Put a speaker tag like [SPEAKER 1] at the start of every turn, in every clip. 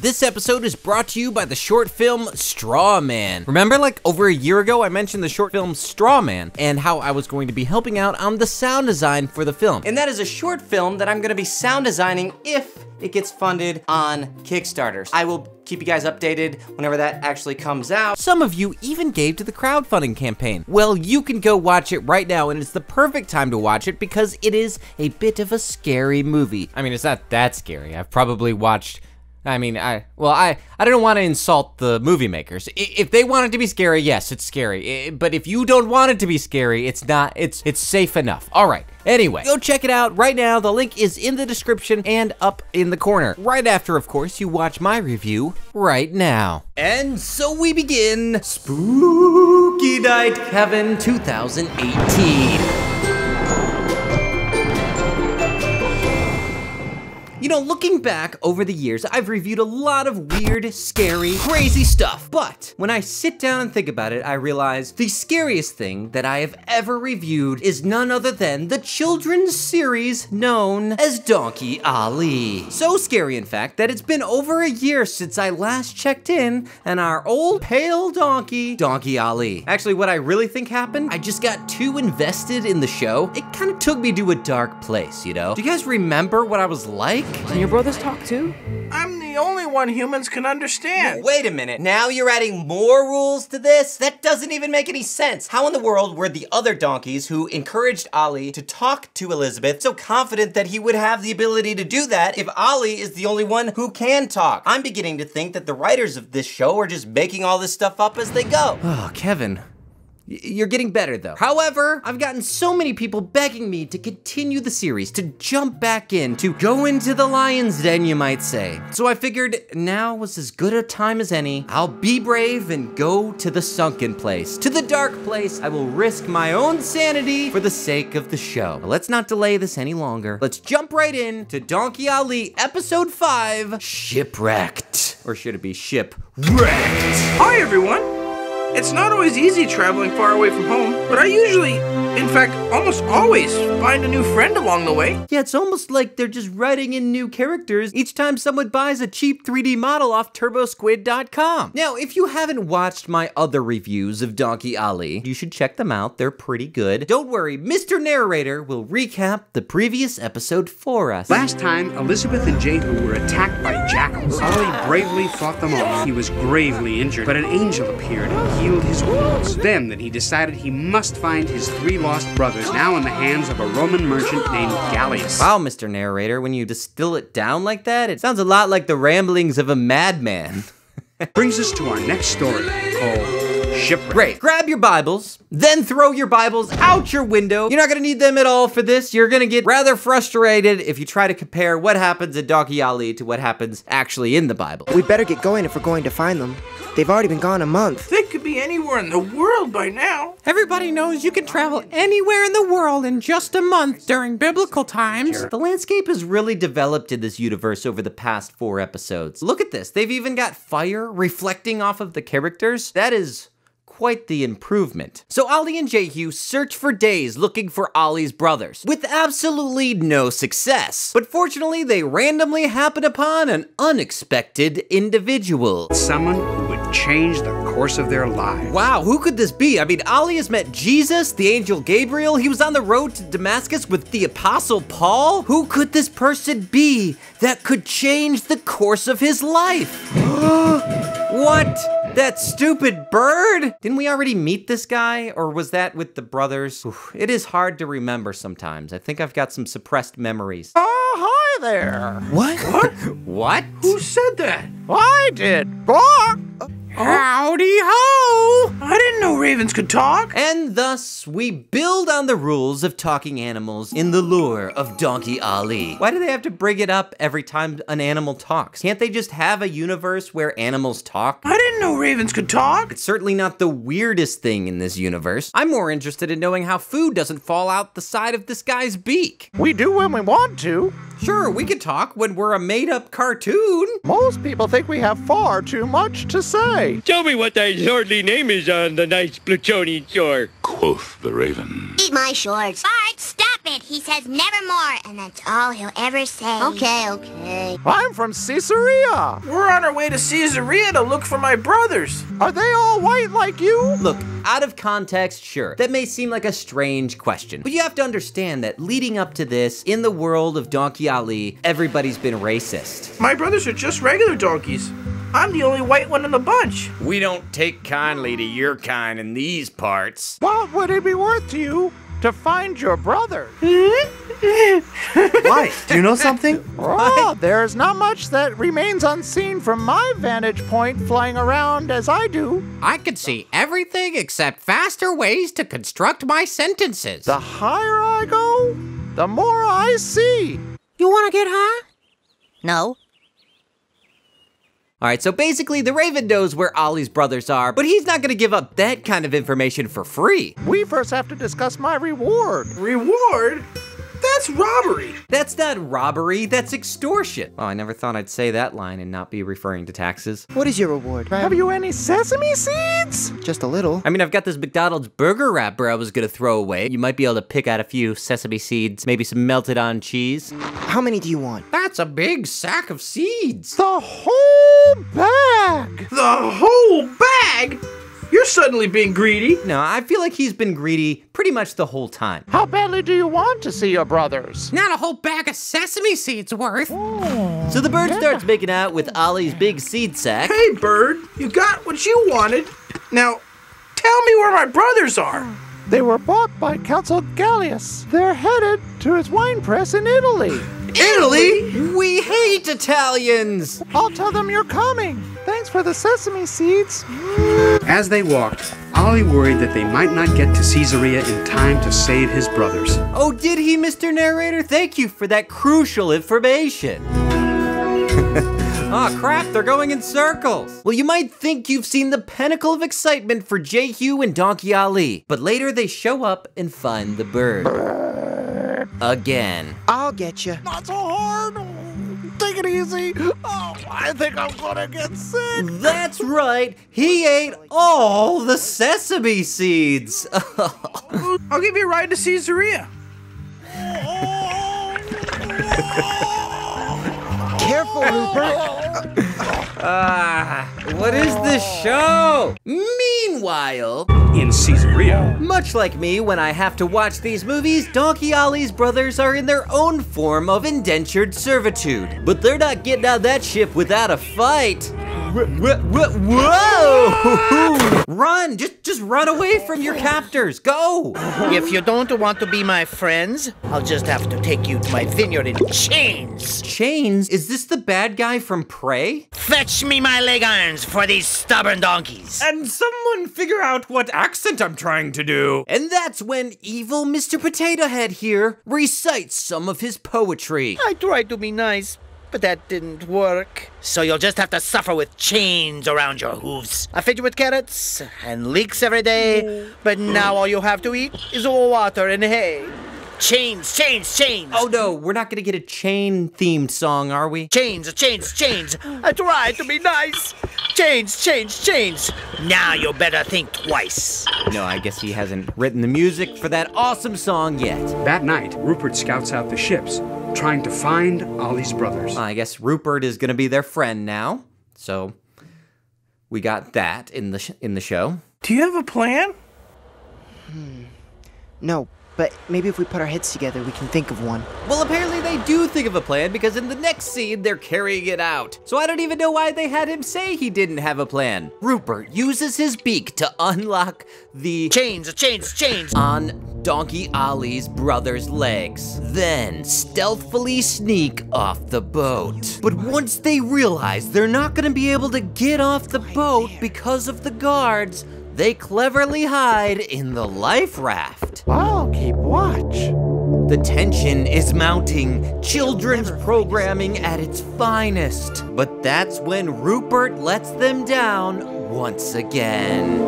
[SPEAKER 1] This episode is brought to you by the short film Straw Man. Remember, like over a year ago, I mentioned the short film Straw Man and how I was going to be helping out on the sound design for the film.
[SPEAKER 2] And that is a short film that I'm gonna be sound designing if it gets funded on Kickstarter. I will keep you guys updated whenever that actually comes out.
[SPEAKER 1] Some of you even gave to the crowdfunding campaign. Well, you can go watch it right now, and it's the perfect time to watch it because it is a bit of a scary movie. I mean, it's not that scary. I've probably watched, I don't want to insult the movie makers. If they want it to be scary, yes, it's scary. But if you don't want it to be scary, it's not, it's safe enough. All right, anyway, go check it out right now. The link is in the description and up in the corner. Right after, of course, you watch my review right now. And so we begin Spooky Night Heaven 2018. You know, looking back over the years, I've reviewed a lot of weird, scary, crazy stuff. But when I sit down and think about it, I realize the scariest thing that I have ever reviewed is none other than the children's series known as Donkey Ollie. So scary, in fact, that it's been over a year since I last checked in on our old pale donkey, Donkey Ollie. Actually, what I really think happened, I just got too invested in the show. It kind of took me to a dark place, you know? Do you guys remember what I was like?
[SPEAKER 3] Can your brothers talk too?
[SPEAKER 4] I'm the only one humans can understand.
[SPEAKER 2] Wait a minute, now you're adding more rules to this? That doesn't even make any sense. How in the world were the other donkeys who encouraged Ollie to talk to Elizabeth so confident that he would have the ability to do that if Ollie is the only one who can talk? I'm beginning to think that the writers of this show are just making all this stuff up as they go.
[SPEAKER 1] Oh, Kevin. You're getting better though. However, I've gotten so many people begging me to continue the series, to jump back in, to go into the lion's den, you might say. So I figured now was as good a time as any. I'll be brave and go to the sunken place, to the dark place. I will risk my own sanity for the sake of the show. But let's not delay this any longer. Let's jump right in to Donkey Ollie Episode 5, Shipwrecked. Or should it be Shipwrecked?
[SPEAKER 4] Hi, everyone. It's not always easy traveling far away from home, but I usually, in fact, almost always find a new friend along the way.
[SPEAKER 1] Yeah, it's almost like they're just writing in new characters each time someone buys a cheap 3D model off TurboSquid.com. Now, if you haven't watched my other reviews of Donkey Ollie, you should check them out. They're pretty good. Don't worry, Mr. Narrator will recap the previous episode for us.
[SPEAKER 5] Last time, Elizabeth and Jehu were attacked by jackals. Ollie bravely fought them off. He was gravely injured, but an angel appeared and healed his wounds. Then that he decided he must find his 3 lost brothers, now in the hands of a Roman merchant named Gallius.
[SPEAKER 1] Wow, Mr. Narrator, when you distill it down like that, it sounds a lot like the ramblings of a madman.
[SPEAKER 5] Brings us to our next story, called Shipwrecked.
[SPEAKER 1] Great, grab your Bibles, then throw your Bibles out your window. You're not gonna need them at all for this. You're gonna get rather frustrated if you try to compare what happens in Donkey Ollie to what happens actually in the Bible.
[SPEAKER 3] We better get going if we're going to find them. They've already been gone a month.
[SPEAKER 4] They could be anywhere in the world by now.
[SPEAKER 6] Everybody knows you can travel anywhere in the world in just a month during biblical times.
[SPEAKER 1] The landscape has really developed in this universe over the past 4 episodes. Look at this, they've even got fire reflecting off of the characters. That is quite the improvement. So Ollie and Jehu search for days looking for Ollie's brothers, with absolutely no success. But fortunately, they randomly happen upon an unexpected individual.
[SPEAKER 5] Someone who would change the course of their lives.
[SPEAKER 1] Wow, who could this be? I mean, Ollie has met Jesus, the angel Gabriel. He was on the road to Damascus with the apostle Paul. Who could this person be that could change the course of his life? What? That stupid bird? Didn't we already meet this guy? Or was that with the brothers? Oof, it is hard to remember sometimes. I think I've got some suppressed memories.
[SPEAKER 4] Oh, hi there.
[SPEAKER 1] What? What?
[SPEAKER 4] Who said that?
[SPEAKER 6] I did. Bark. Howdy ho!
[SPEAKER 4] I didn't know ravens could talk.
[SPEAKER 1] And thus, we build on the rules of talking animals in the lore of Donkey Ollie. Why do they have to bring it up every time an animal talks? Can't they just have a universe where animals talk?
[SPEAKER 4] I didn't know ravens could talk.
[SPEAKER 1] It's certainly not the weirdest thing in this universe. I'm more interested in knowing how food doesn't fall out the side of this guy's beak.
[SPEAKER 6] We do when we want to.
[SPEAKER 1] Sure, we could talk when we're a made-up cartoon.
[SPEAKER 6] Most people think we have far too much to say.
[SPEAKER 7] Tell me what thy lordly name is on the nice plutonian shore.
[SPEAKER 8] Quoth the raven.
[SPEAKER 9] Eat my shorts. Bart, stop
[SPEAKER 7] it. He says nevermore, and that's all he'll ever say. Okay.
[SPEAKER 8] I'm from Caesarea.
[SPEAKER 4] We're on our way to Caesarea to look for my brothers.
[SPEAKER 8] Are they all white like you?
[SPEAKER 1] Look, out of context, sure, that may seem like a strange question, but you have to understand that leading up to this, in the world of Donkey Ali, everybody's been racist.
[SPEAKER 4] My brothers are just regular donkeys. I'm the only white one in the bunch.
[SPEAKER 9] We don't take kindly to your kind in these parts.
[SPEAKER 8] What would it be worth to you to find your brother?
[SPEAKER 2] Why? Do you know something?
[SPEAKER 8] Oh, there's not much that remains unseen from my vantage point flying around as I do.
[SPEAKER 6] I could see everything except faster ways to construct my sentences.
[SPEAKER 8] The higher I go, the more I see.
[SPEAKER 6] You want to get high?
[SPEAKER 7] No.
[SPEAKER 1] All right, so basically the Raven knows where Ollie's brothers are, but he's not gonna give up that kind of information for free.
[SPEAKER 8] We first have to discuss my reward.
[SPEAKER 4] Reward? That's robbery.
[SPEAKER 1] That's not robbery, that's extortion. Oh, I never thought I'd say that line and not be referring to taxes.
[SPEAKER 3] What is your reward?
[SPEAKER 8] Have you any sesame seeds?
[SPEAKER 3] Just a little.
[SPEAKER 1] I mean, I've got this McDonald's burger wrapper I was gonna throw away. You might be able to pick out a few sesame seeds, maybe some melted on cheese.
[SPEAKER 3] How many do you want?
[SPEAKER 6] That's a big sack of seeds.
[SPEAKER 8] The whole bag.
[SPEAKER 4] The whole bag? You're suddenly being greedy.
[SPEAKER 1] No, I feel like he's been greedy pretty much the whole time.
[SPEAKER 8] How badly do you want to see your brothers?
[SPEAKER 6] Not a whole bag of sesame seeds worth.
[SPEAKER 1] So the bird starts making out with Ollie's big seed sack.
[SPEAKER 4] Hey, bird, you got what you wanted. Now, tell me where my brothers are.
[SPEAKER 8] They were bought by Consul Gallius. They're headed to his wine press in Italy.
[SPEAKER 4] Italy?
[SPEAKER 1] We hate Italians!
[SPEAKER 8] I'll tell them you're coming. Thanks for the sesame seeds.
[SPEAKER 5] As they walked, Ollie worried that they might not get to Caesarea in time to save his brothers.
[SPEAKER 1] Oh, did he, Mr. Narrator? Thank you for that crucial information. Oh crap, they're going in circles. Well, you might think you've seen the pinnacle of excitement for Jehu and Donkey Ali, but later they show up and find the bird. Again.
[SPEAKER 3] I'll get you.
[SPEAKER 8] Not so hard. Take it easy. Oh, I think I'm gonna get sick.
[SPEAKER 1] That's right, he ate all the sesame seeds.
[SPEAKER 4] I'll give you a ride to Caesarea.
[SPEAKER 3] Careful, Rupert.
[SPEAKER 1] What is this show? Meanwhile,
[SPEAKER 5] In Caesarea,
[SPEAKER 1] much like me when I have to watch these movies, Donkey Ollie's brothers are in their own form of indentured servitude. But they're not getting out of that ship without a fight. Whoa! Run! Just run away from your captors. Go!
[SPEAKER 10] If you don't want to be my friends, I'll just have to take you to my vineyard in chains.
[SPEAKER 1] Chains? Is this the bad guy from Prey?
[SPEAKER 10] Fetch me my leg irons for these stubborn donkeys.
[SPEAKER 9] And someone figure out what accent I'm trying to do.
[SPEAKER 1] And that's when evil Mr. Potato Head here recites some of his poetry.
[SPEAKER 10] I tried to be nice, but that didn't work. So you'll just have to suffer with chains around your hooves. I fed you with carrots and leeks every day, but now all you have to eat is water and hay. Chains, chains, chains.
[SPEAKER 1] Oh no, we're not gonna get a chain-themed song, are we?
[SPEAKER 10] Chains, chains, chains. I tried to be nice. Chains, chains, chains. Now you better think twice.
[SPEAKER 1] No, I guess he hasn't written the music for that awesome song yet.
[SPEAKER 5] that night, Rupert scouts out the ships, trying to find Ollie's brothers.
[SPEAKER 1] I guess Rupert is gonna be their friend now, so we got that in the show.
[SPEAKER 4] Do you have a plan?
[SPEAKER 3] No, but maybe if we put our heads together, we can think of one.
[SPEAKER 1] Well, apparently they do think of a plan because in the next scene, they're carrying it out. So I don't even know why they had him say he didn't have a plan. Rupert uses his beak to unlock the
[SPEAKER 10] chains, chains, chains
[SPEAKER 1] on Donkey Ollie's brother's legs, then stealthily sneak off the boat. But once they realize they're not gonna be able to get off the boat because of the guards, they cleverly hide in the life raft.
[SPEAKER 8] I'll keep watch.
[SPEAKER 1] The tension is mounting, children's programming at its finest. But that's when Rupert lets them down once again.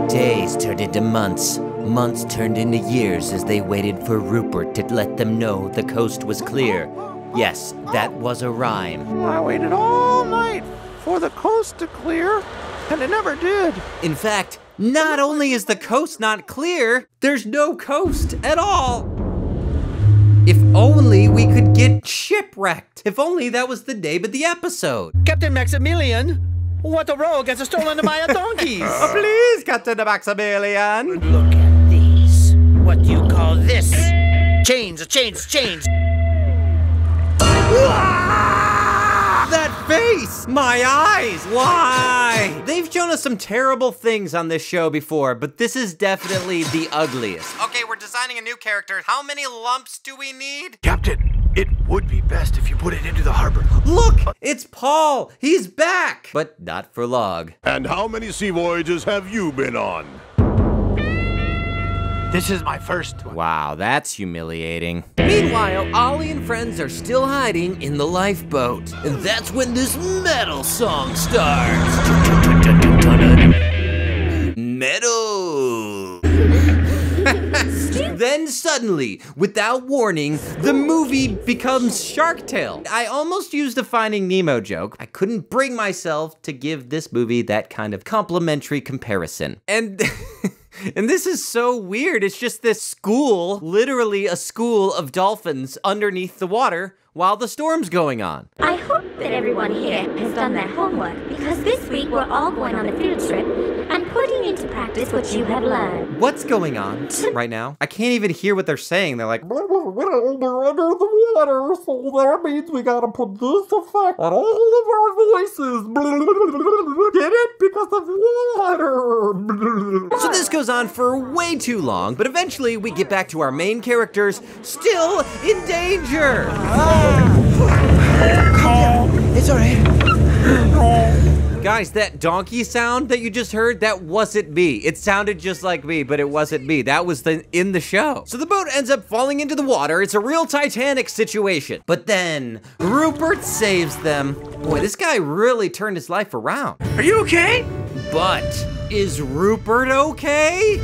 [SPEAKER 1] Days turned into months. Months turned into years as they waited for Rupert to let them know the coast was clear. Yes, that was a rhyme.
[SPEAKER 8] I waited all night for the coast to clear. and it never did.
[SPEAKER 1] In fact, not only is the coast not clear, there's no coast at all. If only we could get shipwrecked. If only that was the name of the episode.
[SPEAKER 10] Captain Maximilian, what a rogue has stolen my donkeys.
[SPEAKER 1] Please, Captain Maximilian.
[SPEAKER 10] Look at these. What do you call this? Chains, chains, chains.
[SPEAKER 1] That face! My eyes! Why? They've shown us some terrible things on this show before, but this is definitely the ugliest. Okay, we're designing a new character. How many lumps do we need?
[SPEAKER 11] Captain, it would be best if you put it into the harbor.
[SPEAKER 1] Look! It's Paul! He's back! But not for long.
[SPEAKER 12] And how many sea voyages have you been on?
[SPEAKER 11] This is my first one.
[SPEAKER 1] Wow, that's humiliating. Meanwhile, Ollie and friends are still hiding in the lifeboat. And that's when this metal song starts. Metal. Then suddenly, without warning, the movie becomes Shark Tale. I almost used a Finding Nemo joke. I couldn't bring myself to give this movie that kind of complimentary comparison. And this is so weird. It's just this school, literally a school of dolphins underneath the water while the storm's going on.
[SPEAKER 13] I hope that everyone here has done their homework, because this week we're all going on a field trip and putting into practice what you have learned.
[SPEAKER 1] What's going on right now? I can't even hear what they're saying. They're like,
[SPEAKER 14] We're under the water, so that means we gotta put this effect on all of our voices. Get it? Because of water.
[SPEAKER 1] So this goes on for way too long, but eventually we get back to our main characters still in danger.
[SPEAKER 3] It's alright.
[SPEAKER 1] Guys, that donkey sound that you just heard, that wasn't me. It sounded just like me, but it wasn't me. That was in the show. So the boat ends up falling into the water. It's a real Titanic situation. But then Rupert saves them. Boy, this guy really turned his life around.
[SPEAKER 4] Are you okay?
[SPEAKER 1] But is Rupert okay?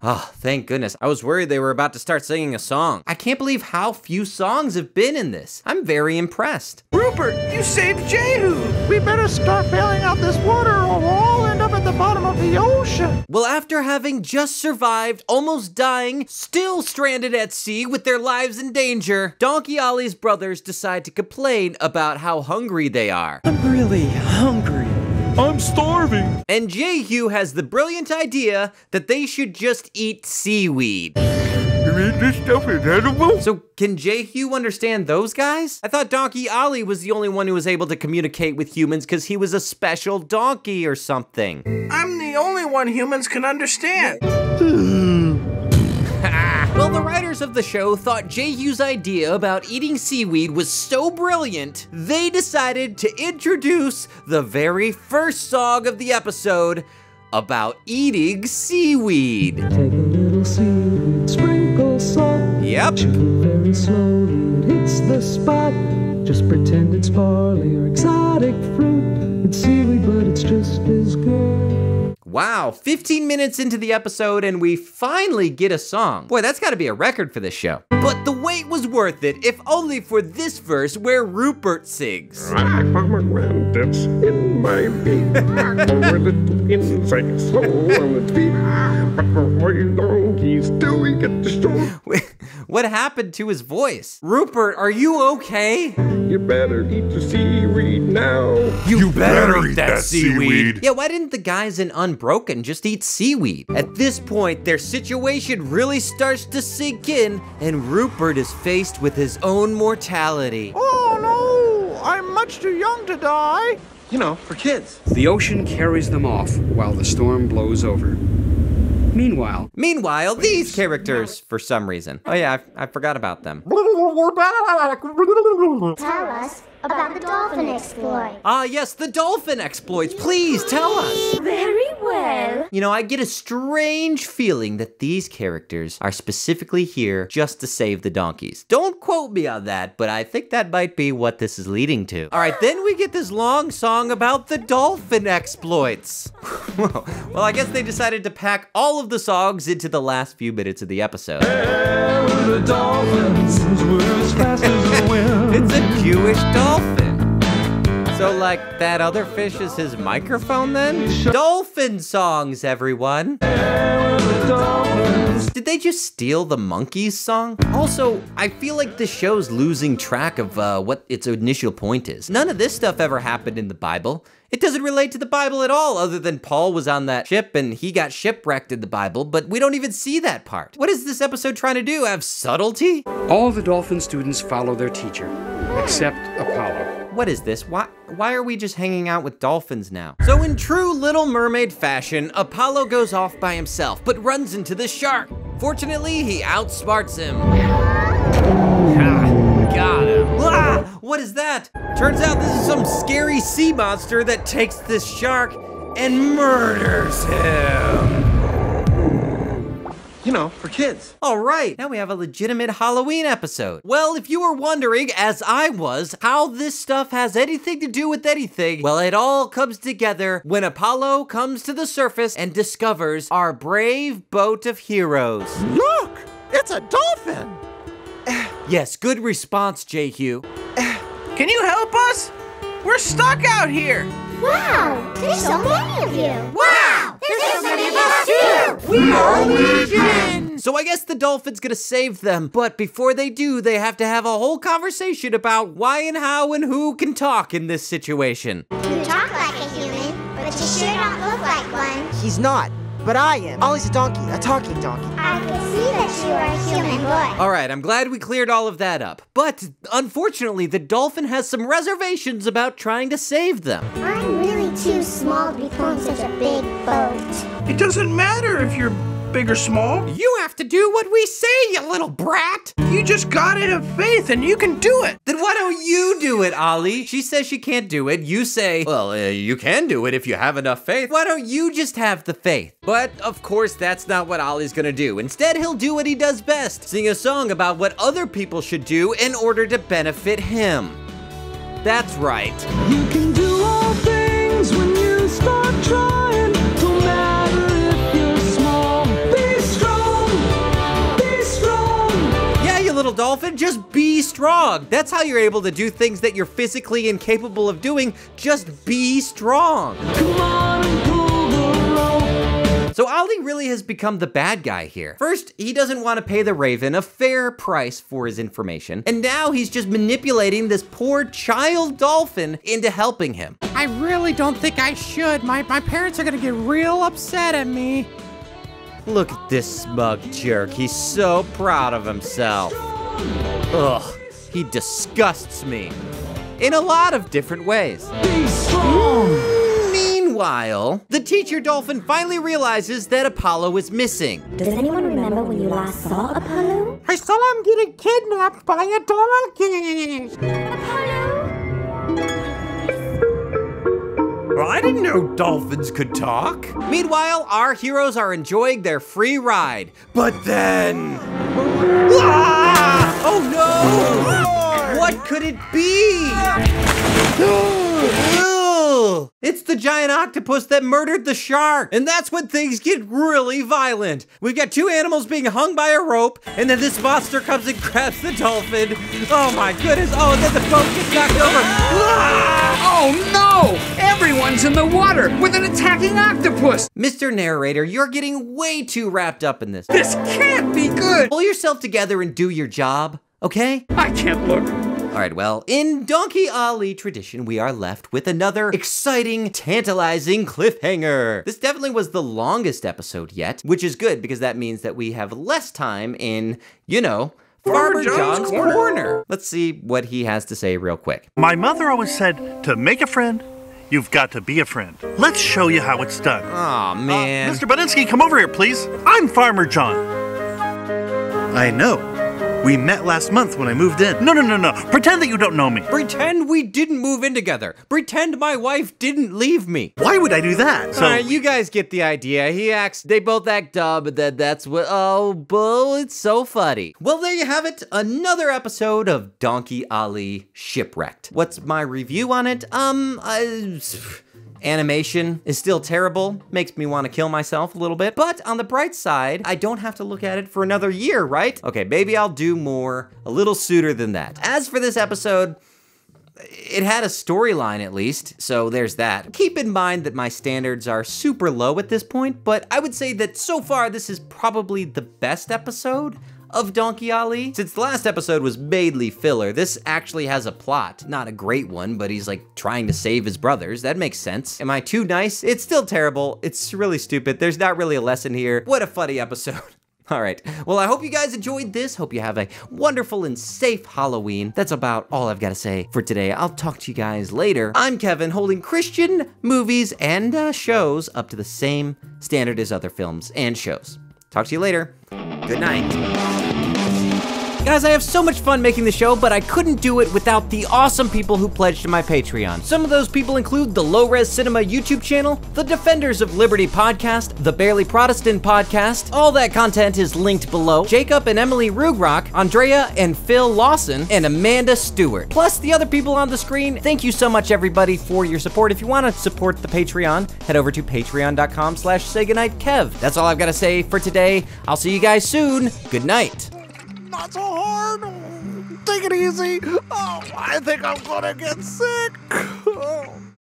[SPEAKER 1] Oh, thank goodness. I was worried they were about to start singing a song. I can't believe how few songs have been in this. I'm very impressed.
[SPEAKER 4] Rupert, you saved Jehu!
[SPEAKER 8] We better start bailing out this water or we'll all end up at the bottom of the ocean.
[SPEAKER 1] Well, after having just survived, almost dying, still stranded at sea with their lives in danger, Donkey Ollie's brothers decide to complain about how hungry they are.
[SPEAKER 14] I'm really hungry. I'm starving.
[SPEAKER 1] And Jehu has the brilliant idea that they should just eat seaweed.
[SPEAKER 14] You mean this stuff is edible?
[SPEAKER 1] So can Jehu understand those guys? I thought Donkey Ollie was the only one who was able to communicate with humans because he was a special donkey or something.
[SPEAKER 4] I'm the only one humans can understand.
[SPEAKER 1] Well, the writers of the show thought Jehu's idea about eating seaweed was so brilliant, they decided to introduce the very first song of the episode about eating seaweed.
[SPEAKER 15] Take a little seaweed, sprinkle salt.
[SPEAKER 1] Yep.
[SPEAKER 15] Chew very slowly, it hits the spot. Just pretend it's barley or exotic fruit. It's seaweed, but it's just as good.
[SPEAKER 1] Wow, 15 minutes into the episode and we finally get a song. Boy, that's gotta be a record for this show. But the wait was worth it, if only for this verse where Rupert sings.
[SPEAKER 14] Pomegranates in my feet, little insects so on its feet, but for donkeys do we get the show?
[SPEAKER 1] What happened to his voice? Rupert, are you okay?
[SPEAKER 14] You better eat the seaweed now.
[SPEAKER 1] You better eat that seaweed. Yeah, why didn't the guys in Unbroken just eat seaweed? At this point, their situation really starts to sink in, and Rupert is faced with his own mortality.
[SPEAKER 8] Oh no, I'm much too young to die.
[SPEAKER 5] You know, for kids. The ocean carries them off while the storm blows over.
[SPEAKER 1] Meanwhile, these characters, for some reason. Oh yeah, I forgot about them.
[SPEAKER 14] We're back.
[SPEAKER 7] Tell us about the dolphin exploit.
[SPEAKER 1] Ah yes, the dolphin exploits. Please tell us.
[SPEAKER 13] Very well.
[SPEAKER 1] You know, I get a strange feeling that these characters are specifically here just to save the donkeys. Don't quote me on that, but I think that might be what this is leading to. All right, then we get this long song about the dolphin exploits. Well, I guess they decided to pack all of the songs into the last few minutes of the episode.
[SPEAKER 15] The dolphins were as fast as the wind.
[SPEAKER 1] It's a Jewish dolphin. So like that other fish is his microphone then? Dolphin songs, everyone. Did they just steal the Monkeys song? Also, I feel like the show's losing track of what its initial point is. None of this stuff ever happened in the Bible. It doesn't relate to the Bible at all, other than Paul was on that ship and he got shipwrecked in the Bible, but we don't even see that part. What is this episode trying to do? Have subtlety?
[SPEAKER 5] All the dolphin students follow their teacher, except Apollo.
[SPEAKER 1] What is this? Why are we just hanging out with dolphins now? So in true Little Mermaid fashion, Apollo goes off by himself, but runs into the shark. Fortunately, he outsmarts him. Got him. Ah, what is that? Turns out this is some scary sea monster that takes this shark and murders him.
[SPEAKER 11] You know, for kids.
[SPEAKER 1] All right, now we have a legitimate Halloween episode. Well, if you were wondering, as I was, how this stuff has anything to do with anything, well, it all comes together when Apollo comes to the surface and discovers our brave boat of heroes.
[SPEAKER 8] Look, it's a dolphin.
[SPEAKER 1] Yes, good response, J.Hugh.
[SPEAKER 4] Can you help us? We're stuck out here.
[SPEAKER 7] Wow, there's so many of you.
[SPEAKER 13] Wow! There's so many of us too!
[SPEAKER 1] We are Legion! So I guess the dolphin's gonna save them, but before they do, they have to have a whole conversation about why and how and who can talk in this situation.
[SPEAKER 7] You talk like a human, but you sure don't look like one.
[SPEAKER 3] He's not, but I am. Ollie's a donkey, a talking donkey.
[SPEAKER 7] I can see that you are a human boy.
[SPEAKER 1] All right, I'm glad we cleared all of that up. But unfortunately, the dolphin has some reservations about trying to save them.
[SPEAKER 7] I'm really too small to be pulling such a big boat.
[SPEAKER 4] It doesn't matter if you're big or small.
[SPEAKER 6] You have to do what we say, you little brat.
[SPEAKER 4] You just gotta have faith and you can do it.
[SPEAKER 1] Then why don't you do it, Ollie? She says she can't do it. You say, well, you can do it if you have enough faith. Why don't you just have the faith? But of course, that's not what Ollie's gonna do. Instead, he'll do what he does best. Sing a song about what other people should do in order to benefit him. That's right.
[SPEAKER 15] You can do all things when you start trying. No matter if you're small. Be strong. Be strong.
[SPEAKER 1] Yeah, you little dolphin, just be strong. That's how you're able to do things that you're physically incapable of doing. Just be strong.
[SPEAKER 15] Come on and pull the rope.
[SPEAKER 1] So Ollie really has become the bad guy here. First, he doesn't want to pay the Raven a fair price for his information, and now he's just manipulating this poor child dolphin into helping him.
[SPEAKER 6] I really don't think I should. My parents are gonna get real upset at me.
[SPEAKER 1] Look at this smug jerk. He's so proud of himself. Ugh, he disgusts me in a lot of different ways.
[SPEAKER 15] Be strong.
[SPEAKER 1] Meanwhile, the teacher dolphin finally realizes that Apollo is missing.
[SPEAKER 13] Does anyone remember when you last saw Apollo?
[SPEAKER 6] I saw him getting kidnapped by a donkey.
[SPEAKER 1] Well, I didn't know dolphins could talk. Meanwhile, our heroes are enjoying their free ride. But then... Ah! Oh no! What could it be? It's the giant octopus that murdered the shark. And that's when things get really violent. We've got two animals being hung by a rope, and then this monster comes and grabs the dolphin. Oh my goodness. Oh, and then the boat gets knocked over.
[SPEAKER 5] Oh no! Everyone's in the water with an attacking octopus!
[SPEAKER 1] Mr. Narrator, you're getting way too wrapped up in this.
[SPEAKER 5] This can't be good!
[SPEAKER 1] Pull yourself together and do your job, okay?
[SPEAKER 5] I can't look.
[SPEAKER 1] All right, well, in Donkey Ollie tradition, we are left with another exciting, tantalizing cliffhanger. This definitely was the longest episode yet, which is good because that means that we have less time in, you know, Farmer John's Corner. Let's see what he has to say real quick.
[SPEAKER 16] My mother always said, to make a friend, you've got to be a friend. Let's show you how it's done.
[SPEAKER 1] Aw, man.
[SPEAKER 16] Mr. Budinsky, come over here, please. I'm Farmer John. I know. We met last month when I moved in. No. Pretend that you don't know me.
[SPEAKER 1] Pretend we didn't move in together. Pretend my wife didn't leave me.
[SPEAKER 16] Why would I do that?
[SPEAKER 1] So, you guys get the idea. They both act dumb, and then that's what, it's so funny. Well, there you have it. Another episode of Donkey Ollie Shipwrecked. What's my review on it? Animation is still terrible, makes me want to kill myself a little bit, but on the bright side, I don't have to look at it for another year, right? Okay, maybe I'll do more a little sooner than that. As for this episode, it had a storyline at least, so there's that. Keep in mind that my standards are super low at this point, but I would say that so far this is probably the best episode of Donkey Ali. Since the last episode was mainly filler, this actually has a plot. Not a great one, but he's like trying to save his brothers. That makes sense. Am I too nice? It's still terrible. It's really stupid. There's not really a lesson here. What a funny episode. All right, well, I hope you guys enjoyed this. Hope you have a wonderful and safe Halloween. That's about all I've got to say for today. I'll talk to you guys later. I'm Kevin, holding Christian movies and shows up to the same standard as other films and shows. Talk to you later. Good night. Guys, I have so much fun making the show, but I couldn't do it without the awesome people who pledged to my Patreon. Some of those people include the Low Res Cinema YouTube channel, the Defenders of Liberty podcast, the Barely Protestant podcast. All that content is linked below. Jacob and Emily Rugrock, Andrea and Phil Lawson, and Amanda Stewart. Plus the other people on the screen. Thank you so much, everybody, for your support. If you want to support the Patreon, head over to patreon.com/SayGoodnightKev. That's all I've got to say for today. I'll see you guys soon. Good night.
[SPEAKER 8] Not so hard. Take it easy. Oh, I think I'm gonna get sick.